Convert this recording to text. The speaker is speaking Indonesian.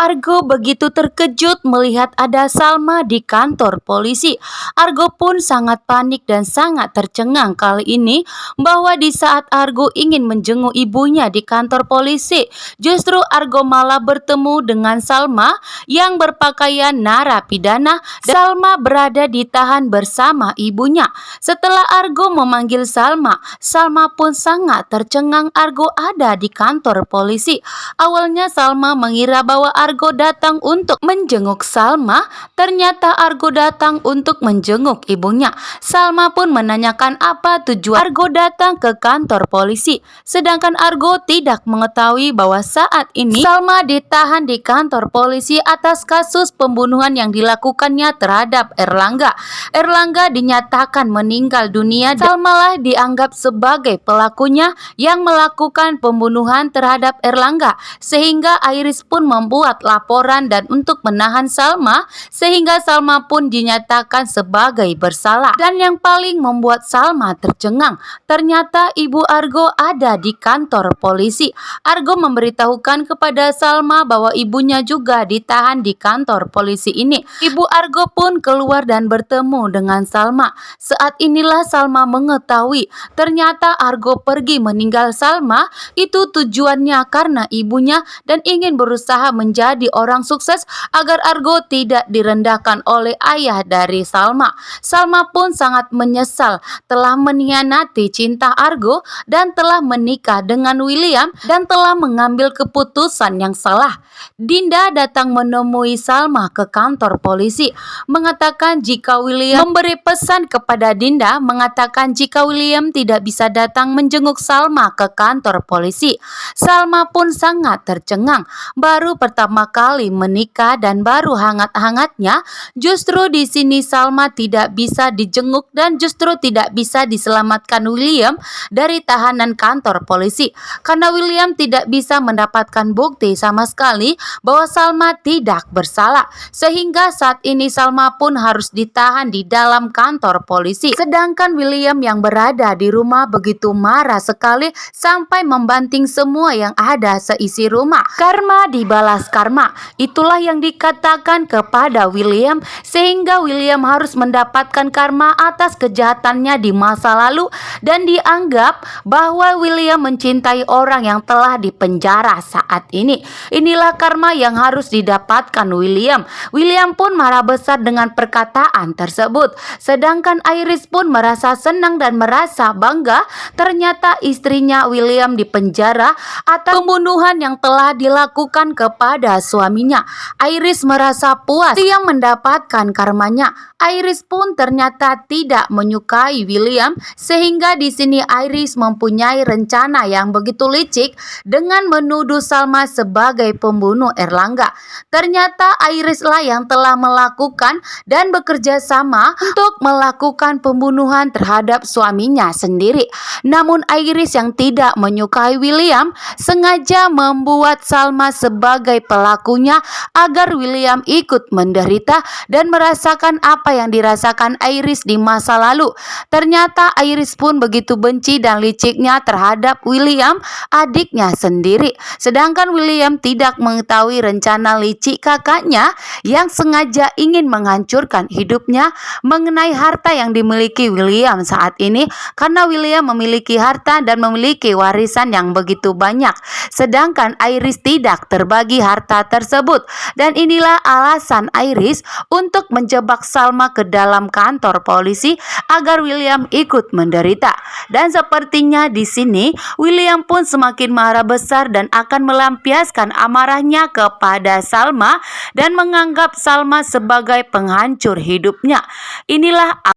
Argo begitu terkejut melihat ada Salma di kantor polisi. Argo pun sangat panik dan sangat tercengang kali ini bahwa di saat Argo ingin menjenguk ibunya di kantor polisi, justru Argo malah bertemu dengan Salma yang berpakaian narapidana. Salma berada ditahan bersama ibunya. Setelah Argo memanggil Salma, Salma pun sangat tercengang Argo ada di kantor polisi. Awalnya Salma mengira bahwa Argo datang untuk menjenguk Salma, ternyata Argo datang untuk menjenguk ibunya. Salma pun menanyakan apa tujuan Argo datang ke kantor polisi, sedangkan Argo tidak mengetahui bahwa saat ini Salma ditahan di kantor polisi atas kasus pembunuhan yang dilakukannya terhadap Erlangga. Erlangga dinyatakan meninggal dunia. Salma lah dianggap sebagai pelakunya yang melakukan pembunuhan terhadap Erlangga, sehingga Iris pun membuat laporan dan untuk menahan Salma, sehingga Salma pun dinyatakan sebagai bersalah. Dan yang paling membuat Salma tercengang, ternyata ibu Argo ada di kantor polisi. Argo memberitahukan kepada Salma bahwa ibunya juga ditahan di kantor polisi ini. Ibu Argo pun keluar dan bertemu dengan Salma. Saat inilah Salma mengetahui ternyata Argo pergi meninggal Salma itu tujuannya karena ibunya dan ingin berusaha menjadi orang sukses agar Argo tidak direndahkan oleh ayah dari Salma. Salma pun sangat menyesal telah mengkhianati cinta Argo dan telah menikah dengan William dan telah mengambil keputusan yang salah. Dinda datang menemui Salma ke kantor polisi, mengatakan jika William memberi pesan kepada Dinda, mengatakan jika William tidak bisa datang menjenguk Salma ke kantor polisi. Salma pun sangat tercengang, baru pertama kali menikah dan baru hangat-hangatnya, justru di sini Salma tidak bisa dijenguk dan justru tidak bisa diselamatkan William dari tahanan kantor polisi, karena William tidak bisa mendapatkan bukti sama sekali bahwa Salma tidak bersalah, sehingga saat ini Salma pun harus ditahan di dalam kantor polisi. Sedangkan William yang berada di rumah begitu marah sekali sampai membanting semua yang ada seisi rumah. Karma dibalas karma, itulah yang dikatakan kepada William, sehingga William harus mendapatkan karma atas kejahatannya di masa lalu dan dianggap bahwa William mencintai orang yang telah dipenjara saat ini. Inilah karma yang harus didapatkan William. William pun marah besar dengan perkataan tersebut. Sedangkan Iris pun merasa senang dan merasa bangga ternyata istrinya William dipenjara atas pembunuhan yang telah dilakukan kepada suaminya. Iris merasa puas yang mendapatkan karmanya. Iris pun ternyata tidak menyukai William, sehingga di sini Iris mempunyai rencana yang begitu licik dengan menuduh Salma sebagai pembunuh Erlangga. Ternyata Iris lah yang telah melakukan dan bekerja sama untuk melakukan pembunuhan terhadap suaminya sendiri. Namun Iris yang tidak menyukai William sengaja membuat Salma sebagai pelakunya agar William ikut menderita dan merasakan apa yang dirasakan Iris di masa lalu. Ternyata Iris pun begitu benci dan liciknya terhadap William, adiknya sendiri. Sedangkan William tidak mengetahui rencana licik kakaknya yang sengaja ingin menghancurkan hidupnya mengenai harta yang dimiliki William saat ini, karena William memiliki harta dan memiliki warisan yang begitu banyak, sedangkan Iris tidak terbagi harta tersebut. Dan inilah alasan Iris untuk menjebak Salma ke dalam kantor polisi agar William ikut menderita. Dan sepertinya di sini William pun semakin marah besar dan akan melampiaskan amarahnya kepada Salma dan menganggap Salma sebagai penghancur hidupnya. Inilah